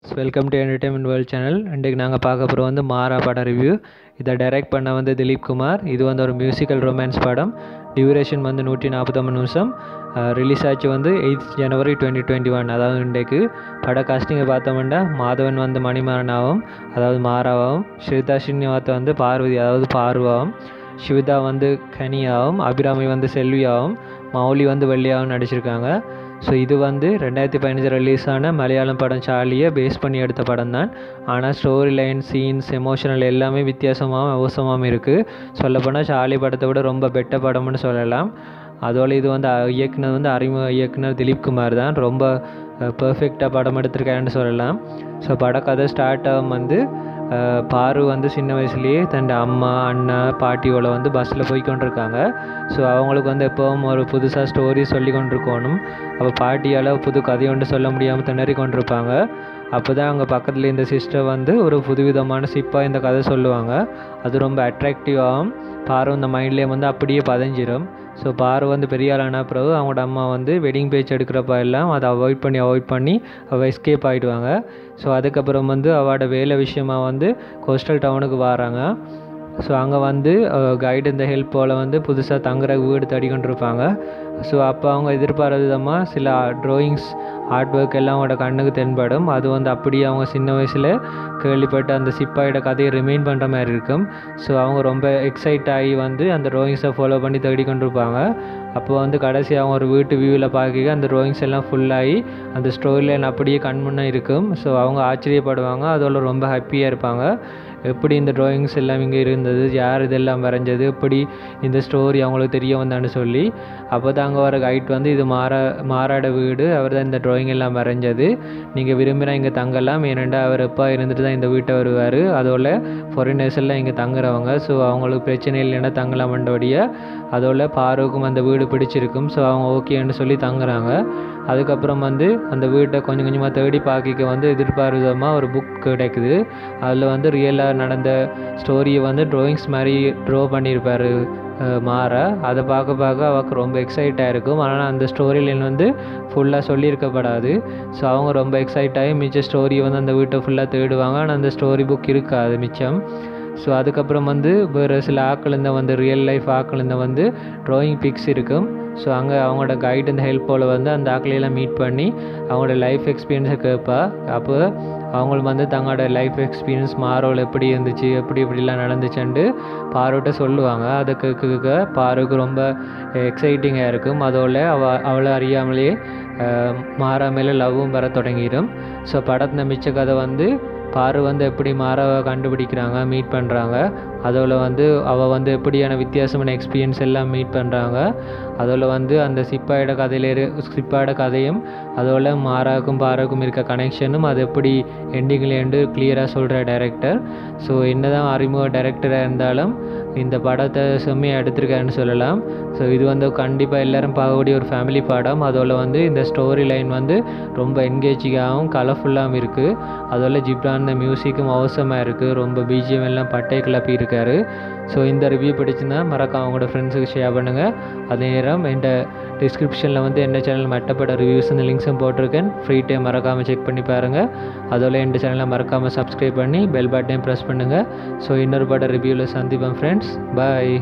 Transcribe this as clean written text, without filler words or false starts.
Welcome to entertainment world channel. இன்றைக்கு நாங்கள் பார்க்க போகிற வந்து மாறா படம் ரிவ்யூ. இதை டைரக்ட் பண்ண வந்து திலீப் குமார். இது வந்து ஒரு மியூசிக்கல் ரொமான்ஸ் படம். டியூரேஷன் வந்து 149 நிமிஷம். ரிலீஸ் ஆச்சு வந்து 8th January 2021. அதாவது இன்றைக்கு பட காஸ்டிங்கை பார்த்தோம்னா மாதவன் வந்து மணிமாறனாகவும் அதாவது மாறாவாகவும், ஸ்ரீதா ஸ்ரீனிவாசன் வந்து பார்வதி அதாவது பார்வாவும், சிவிதா வந்து கனியாகவும், அபிராமி வந்து செல்வியாகவும், மௌலி வந்து வெள்ளியாகவும் நடிச்சிருக்காங்க. ஸோ இது வந்து 2015 ரிலீஸ் ஆன மலையாளம் படம் சார்லியை பேஸ் பண்ணி எடுத்த படம் தான். ஆனால் ஸ்டோரி லைன், சீன்ஸ், எமோஷனல் எல்லாமே வித்தியாசமாகவும் அவசரமாகவும் இருக்குது. சொல்லப்போனால் சார்லி படத்தை விட ரொம்ப பெட்டர் படம்னு சொல்லலாம். அதோடு இது வந்து இயக்குனர் வந்து அறிமுக இயக்குனர் திலீப் குமார் தான். ரொம்ப பர்ஃபெக்டாக படம் எடுத்திருக்காருன்னு சொல்லலாம். ஸோ படக்கதை ஸ்டார்ட் ஆகும் வந்து பாரு வந்து சின்ன வயசுலேயே தன் அம்மா, அண்ணா, பாட்டியோட வந்து பஸ்ஸில் போய் கொண்டிருக்காங்க. ஸோ அவங்களுக்கு வந்து எப்போவும் ஒரு புதுசாக ஸ்டோரி சொல்லி கொண்டிருக்கணும். அப்போ பாட்டியால் புது கதை ஒன்று சொல்ல முடியாமல் திணறி கொண்டிருப்பாங்க. அப்போ தான் அவங்க பக்கத்தில் இந்த சிஸ்டர் வந்து ஒரு புதுவிதமான சிப்பாக இந்த கதை சொல்லுவாங்க. அது ரொம்ப அட்ராக்டிவாகவும் பாரு இந்த மைண்ட்லேயே வந்து அப்படியே பதிஞ்சிடும். ஸோ பாரு வந்து பெரிய ஆளான பிறகு அவங்களோட அம்மா வந்து வெட்டிங் பேச்சு எடுக்கிறப்ப எல்லாம் அதை அவாய்ட் பண்ணி அவள் எஸ்கேப் ஆகிடுவாங்க. ஸோ அதுக்கப்புறம் வந்து அவளோட வேலை விஷயமாக வந்து கோஸ்டல் டவுனுக்கு வராங்க. ஸோ அங்கே வந்து கைடு இந்த ஹெல்ப் போல் வந்து புதுசாக தங்குற வீடு தேடி கொண்டிருப்பாங்க. ஸோ அப்போ அவங்க எதிர்பாராத விதமாக சில ட்ராயிங்ஸ், ஆர்ட் ஒர்க் எல்லாம் அவங்களோட கண்ணுக்கு தென்படும். அது வந்து அப்படியே அவங்க சின்ன வயசில் கேள்விப்பட்ட அந்த சிப்பாயோட கதையை ரிமைண்ட் பண்ணுற மாதிரி இருக்கும். ஸோ அவங்க ரொம்ப எக்ஸைட் ஆகி வந்து அந்த ட்ராயிங்ஸை ஃபாலோ பண்ணி தேடி கொண்டிருப்பாங்க. அப்போ வந்து கடைசி அவங்க ஒரு வீட்டு வியூவில் பார்க்க அந்த ட்ராயிங்ஸ் எல்லாம் ஃபுல்லாகி அந்த ஸ்டோரி லைன் அப்படியே கண்முன்னே இருக்கும். ஸோ அவங்க ஆச்சரியப்படுவாங்க, அதோட ரொம்ப ஹாப்பியாக இருப்பாங்க. எப்படி இந்த ட்ராயிங்ஸ் எல்லாம் இங்கே இருந்தது, யார் இதெல்லாம் வரைஞ்சது, எப்படி இந்த ஸ்டோரி அவங்களுக்கு தெரிய வந்தான்னு சொல்லி. அப்போ தான் அங்கே வர கைட் வந்து இது மாறாட வீடு, அவர் தான் இந்த ட்ராயிங் எல்லாம் வரைஞ்சது, நீங்கள் விரும்பினா இங்கே தங்கலாம், ஏனெண்டா அவர் எப்போ இருந்துட்டு தான் இந்த வீட்டை வருவார், அதோட ஃபாரினர்ஸ் எல்லாம் இங்கே தங்குறவங்க. ஸோ அவங்களுக்கு பிரச்சனை இல்லைன்னா தங்கலாமன்றபடியாக அதோட பாருக்கும் அந்த வீடு பிடிச்சிருக்கும். ஸோ அவங்க ஓகேன்னு சொல்லி தங்குறாங்க. அதுக்கப்புறம் வந்து அந்த வீட்டை கொஞ்சம் கொஞ்சமாக தேடி பார்க்க வந்து எதிர்பார்த்தமாக ஒரு புக் கிடைக்குது. அதில் வந்து ரியலாக நடந்த ஸ்டோரியை வந்து ட்ராயிங்ஸ் மாதிரி ட்ரா பண்ணியிருப்பார் மாற. அதை பார்க்க அவருக்கு ரொம்ப எக்ஸைட்டாக இருக்கும். ஆனால் அந்த ஸ்டோரி லைன் வந்து ஃபுல்லாக சொல்லியிருக்கப்படாது. ஸோ அவங்க ரொம்ப எக்ஸைட் ஆகி மிச்ச ஸ்டோரியை வந்து அந்த வீட்டை ஃபுல்லாக தேடுவாங்க. ஆனால் அந்த ஸ்டோரி புக் இருக்காது மிச்சம். ஸோ அதுக்கப்புறம் வந்து வேறு சில ஆக்களிருந்த வந்து ரியல் லைஃப் ஆக்களிருந்த வந்து ட்ராயிங் பிக்ஸ் இருக்கும். ஸோ அங்கே அவங்களோட கைடு இந்த ஹெல்ப் போல் வந்து அந்த ஆக்களையெல்லாம் மீட் பண்ணி அவங்களோட லைஃப் எக்ஸ்பீரியன்ஸை கேட்பா. அப்போ அவங்களுக்கு வந்து தங்களோட லைஃப் எக்ஸ்பீரியன்ஸ் மாரோவில் எப்படி இருந்துச்சு, எப்படிலாம் நடந்துச்சுன்ட்டு பாருகிட்ட சொல்லுவாங்க. அதை கேட்க பாருக்கு ரொம்ப எக்ஸைட்டிங்காக இருக்கும். அதோட அவளை அறியாமலேயே மாறா மேலே லவ்வும் வர தொடங்கிடும். ஸோ படத்தில் மிச்ச கதை வந்து பாரு வந்து எப்படி மாறாவை கண்டுபிடிக்கிறாங்க, மீட் பண்ணுறாங்க, அதோட வந்து அவள் வந்து எப்படியான வித்தியாசமான எக்ஸ்பீரியன்ஸ் எல்லாம் மீட் பண்ணுறாங்க. அதோட வந்து அந்த சிப்பாயோட கதையும் அதோட மாறாவுக்கும் பாருக்கும் இருக்க கனெக்ஷனும் அது எப்படி எண்டிங்லேருந்து கிளியராக சொல்கிற டைரக்டர். ஸோ என்ன தான் அறிமுக டைரக்டராக இருந்தாலும் இந்த படத்தை செம்மையாக எடுத்திருக்காருன்னு சொல்லலாம். ஸோ இது வந்து கண்டிப்பாக எல்லோரும் பார்க்கக்கூடிய ஒரு ஃபேமிலி படம். அதோட வந்து இந்த ஸ்டோரி லைன் வந்து ரொம்ப என்கேஜிங்காகவும் கலர்ஃபுல்லாகவும் இருக்குது. அதோட ஜிப்ரான் இந்த மியூசிக்கும் அவசரமாக இருக்குது. ரொம்ப பிஜிஎம் எல்லாம் பட்டை கிளப்பி இருக்காரு. ஸோ இந்த ரிவ்யூ பிடிச்சுன்னா மறக்காம அவங்களோட ஃப்ரெண்ட்ஸுக்கு ஷேர் பண்ணுங்கள். அதே நேரம் என் டிஸ்கிரிப்ஷனில் வந்து என்ன சேனல் மட்டப்பட்ட ரிவ்யூஸ் இந்த லிங்க்ஸும் போட்டிருக்கேன். ஃப்ரீ டைம் மறக்காமல் செக் பண்ணி பாருங்கள். அதோட என் சேனலை மறக்காமல் சப்ஸ்கிரைப் பண்ணி பெல் பட்டனையும் ப்ரெஸ் பண்ணுங்கள். ஸோ இன்னொரு பட ரிவ்யூவில் சந்திப்போம் ஃப்ரெண்ட்ஸ். பாய்.